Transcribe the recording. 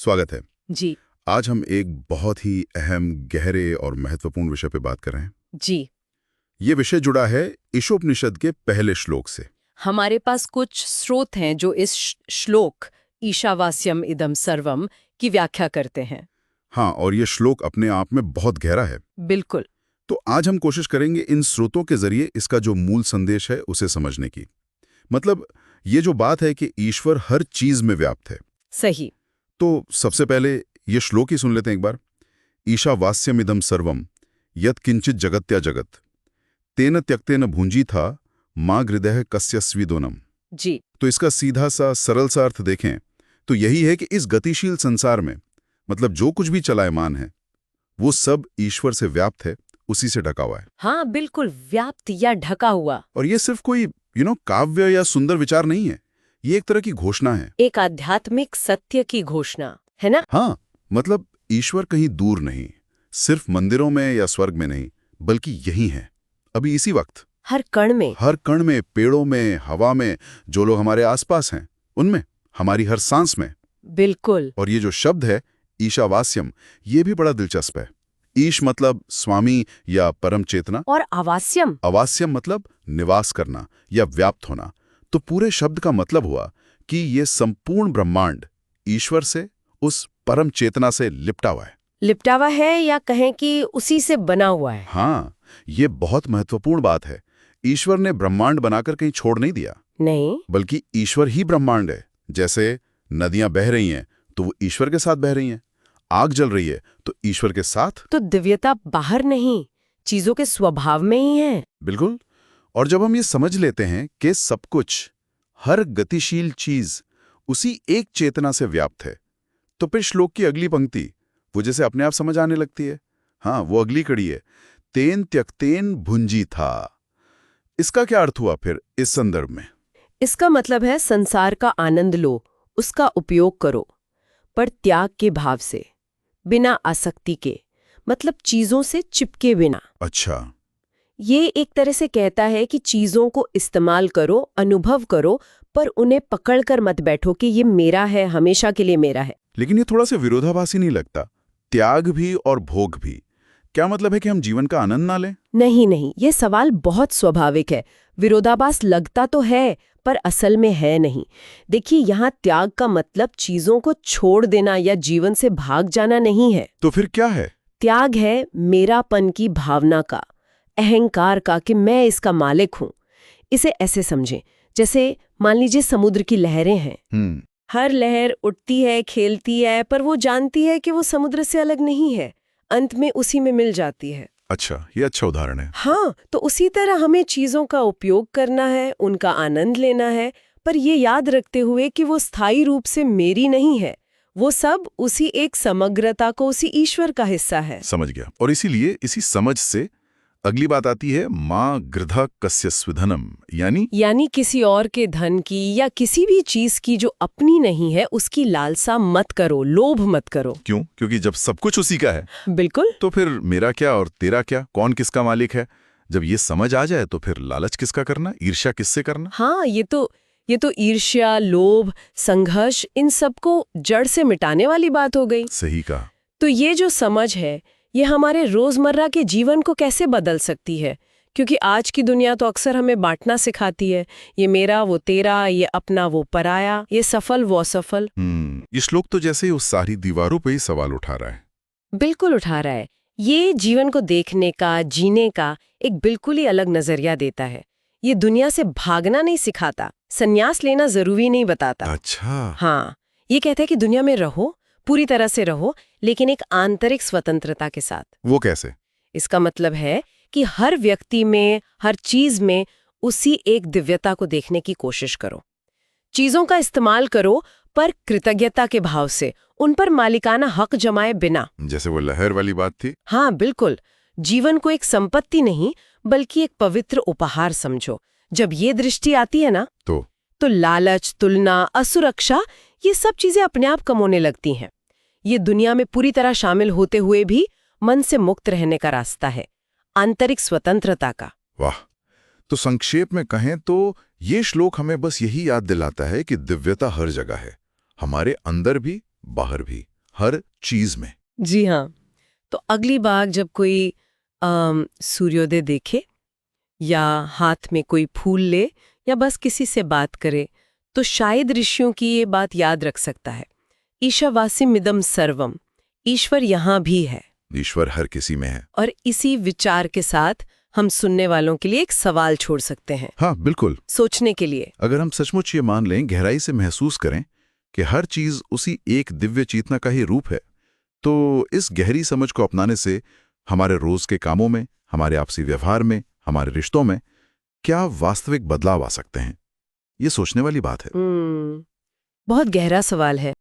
स्वागत है। जी। आज हम एक बहुत ही अहम, गहरे और महत्वपूर्ण विषय पे बात कर रहे हैं। जी। ये विषय जुड़ा है ईशोपनिषद के पहले श्लोक से। हमारे पास कुछ स्रोत हैं जो इस श्लोक ईशावास्यम इदम सर्वम की व्याख्या करते हैं। हाँ, और ये श्लोक अपने आप में बहुत गहरा है। बिल्कुल। तो आज हम कोशिश करेंगे इन स्रोतों के जरिए इसका जो मूल संदेश है उसे समझने की। मतलब ये जो बात है कि ईश्वर हर चीज में व्याप्त है। सही। तो सबसे पहले ये श्लोक ही सुन लेते हैं एक बार। ईशावास्यमिदं सर्वम यत् किंचित जगत्या जगत तेन त्यक्तेन भुंजी था माँ हृदय कस्यस्विदोनम। जी। तो इसका सीधा सा सरल सा अर्थ देखें तो यही है कि इस गतिशील संसार में मतलब जो कुछ भी चलायमान है वो सब ईश्वर से व्याप्त है, उसी से ढका हुआ है। हाँ, बिल्कुल व्याप्त या ढका हुआ। और ये सिर्फ कोई काव्य या सुंदर विचार नहीं है, ये एक तरह की घोषणा है। एक आध्यात्मिक सत्य की घोषणा है ना। हाँ, मतलब ईश्वर कहीं दूर नहीं, सिर्फ मंदिरों में या स्वर्ग में नहीं, बल्कि यही है, अभी इसी वक्त, हर कण में। हर कण में, पेड़ों में, हवा में, जो लोग हमारे आसपास हैं उनमें, हमारी हर सांस में। बिल्कुल। और ये जो शब्द है ईशावास्यम, ये भी बड़ा दिलचस्प है। ईश मतलब स्वामी या परम चेतना, और आवास्यम। अवास्यम मतलब निवास करना या व्याप्त होना। तो पूरे शब्द का मतलब हुआ कि ये संपूर्ण ब्रह्मांड ईश्वर से, उस परम चेतना से लिपटा हुआ है। लिपटा हुआ है या कहें कि उसी से बना हुआ है। हाँ, ये बहुत महत्वपूर्ण बात है। ईश्वर ने ब्रह्मांड बनाकर कहीं छोड़ नहीं दिया, नहीं, बल्कि ईश्वर ही ब्रह्मांड है। जैसे नदियां बह रही हैं तो वो ईश्वर के साथ बह रही हैं, आग जल रही है तो ईश्वर के साथ। तो दिव्यता बाहर नहीं, चीजों के स्वभाव में ही है। बिल्कुल। और जब हम ये समझ लेते हैं कि सब कुछ, हर गतिशील चीज उसी एक चेतना से व्याप्त है, तो फिर श्लोक की अगली पंक्ति वो जैसे अपने आप समझ आने लगती है। हाँ, वो अगली कड़ी है, तेन त्यक्तेन भुंजी था। इसका क्या अर्थ हुआ फिर इस संदर्भ में? इसका मतलब है संसार का आनंद लो, उसका उपयोग करो, पर त्याग के भाव से, बिना आसक्ति के, मतलब चीजों से चिपके बिना। अच्छा। ये एक तरह से कहता है कि चीजों को इस्तेमाल करो, अनुभव करो, पर उन्हें पकड़कर मत बैठो कि ये मेरा है, हमेशा के लिए मेरा है। लेकिन ये थोड़ा सा विरोधाभासी नहीं लगता? त्याग भी और भोग भी, क्या मतलब है कि हम जीवन का आनंद ना लें? नहीं नहीं, ये सवाल बहुत स्वाभाविक है। विरोधाभास लगता तो है, पर असल में है नहीं। देखिए, यहाँ त्याग का मतलब चीजों को छोड़ देना या जीवन से भाग जाना नहीं है। तो फिर क्या है? त्याग है मेरापन की भावना का, अहंकार का, कि मैं इसका मालिक हूं। इसे ऐसे समझें, जैसे मान लीजिए समुद्र की लहरें हैं। हर लहर उठती है, खेलती है, पर वो जानती है कि वो समुद्र से अलग नहीं है, अंत में उसी में मिल जाती है। अच्छा, ये अच्छा उदाहरण है। हाँ, तो उसी तरह हमें चीजों का उपयोग करना है, उनका आनंद लेना है, पर ये याद रखते हुए कि वो स्थायी रूप से मेरी नहीं है। वो सब उसी एक समग्रता को, उसी ईश्वर का हिस्सा है। समझ गया। और इसीलिए इसी समझ से अगली बात आती है, माँ गृधा कस्यस्विधनम, यानी किसी और के धन की या किसी भी चीज की जो अपनी नहीं है उसकी लालसा मत करो, लोभ मत करो। क्यों? क्योंकि जब सब कुछ उसी का है, बिल्कुल। तो फिर मेरा क्या और तेरा क्या, कौन किसका मालिक है? जब ये समझ आ जाए तो फिर लालच किसका करना, ईर्ष्या किससे करना? हाँ, ये तो ईर्ष्या, लोभ, संघर्ष, इन सबको जड़ से मिटाने वाली बात हो गई। सही कहा। तो ये जो समझ है, ये हमारे रोजमर्रा के जीवन को कैसे बदल सकती है? क्योंकि आज की दुनिया तो अक्सर हमें बांटना सिखाती है, ये मेरा वो तेरा, ये अपना वो पराया, ये सफल वो असफल। ये श्लोक तो जैसे उस सारी दीवारों पे ही सवाल उठा रहा है। बिल्कुल उठा रहा है। ये जीवन को देखने का, जीने का एक बिल्कुल ही अलग नजरिया देता है। ये दुनिया से भागना नहीं सिखाता, संन्यास लेना जरूरी नहीं बताता। अच्छा। हाँ, ये कहता है कि दुनिया में रहो, पूरी तरह से रहो, लेकिन एक आंतरिक स्वतंत्रता के साथ। वो कैसे? इसका मतलब है कि हर व्यक्ति में, हर चीज में उसी एक दिव्यता को देखने की कोशिश करो। चीजों का इस्तेमाल करो, पर कृतज्ञता के भाव से, उन पर मालिकाना हक जमाए बिना। जैसे वो लहर वाली बात थी। हाँ, बिल्कुल। जीवन को एक संपत्ति नहीं, बल्कि एक पवित्र उपहार समझो। जब ये दृष्टि आती है ना, तो लालच, तुलना, असुरक्षा, ये सब चीजें अपने आप कम होने लगती हैं। ये दुनिया में पूरी तरह शामिल होते हुए भी मन से मुक्त रहने का रास्ता है, आंतरिक स्वतंत्रता का। वाह! तो संक्षेप में कहें तो ये श्लोक हमें बस यही याद दिलाता है कि दिव्यता हर जगह है, हमारे अंदर भी, बाहर भी। हर चीज में। जी हाँ। तो अगली बार जब कोई सूर्योदय देखे या हाथ में कोई फूल ले या बस किसी से बात करे तो शायद ऋषियों की ये बात याद रख सकता है, ईशावास्यमिदं सर्वम, ईश्वर यहाँ भी है। ईश्वर हर किसी में है। और इसी विचार के साथ हम सुनने वालों के लिए एक सवाल छोड़ सकते हैं। हाँ बिल्कुल, सोचने के लिए। अगर हम सचमुच ये मान लें, गहराई से महसूस करें कि हर चीज उसी एक दिव्य चेतना का ही रूप है, तो इस गहरी समझ को अपनाने से हमारे रोज के कामों में, हमारे आपसी व्यवहार में, हमारे रिश्तों में क्या वास्तविक बदलाव आ सकते हैं? ये सोचने वाली बात है। बहुत गहरा सवाल है।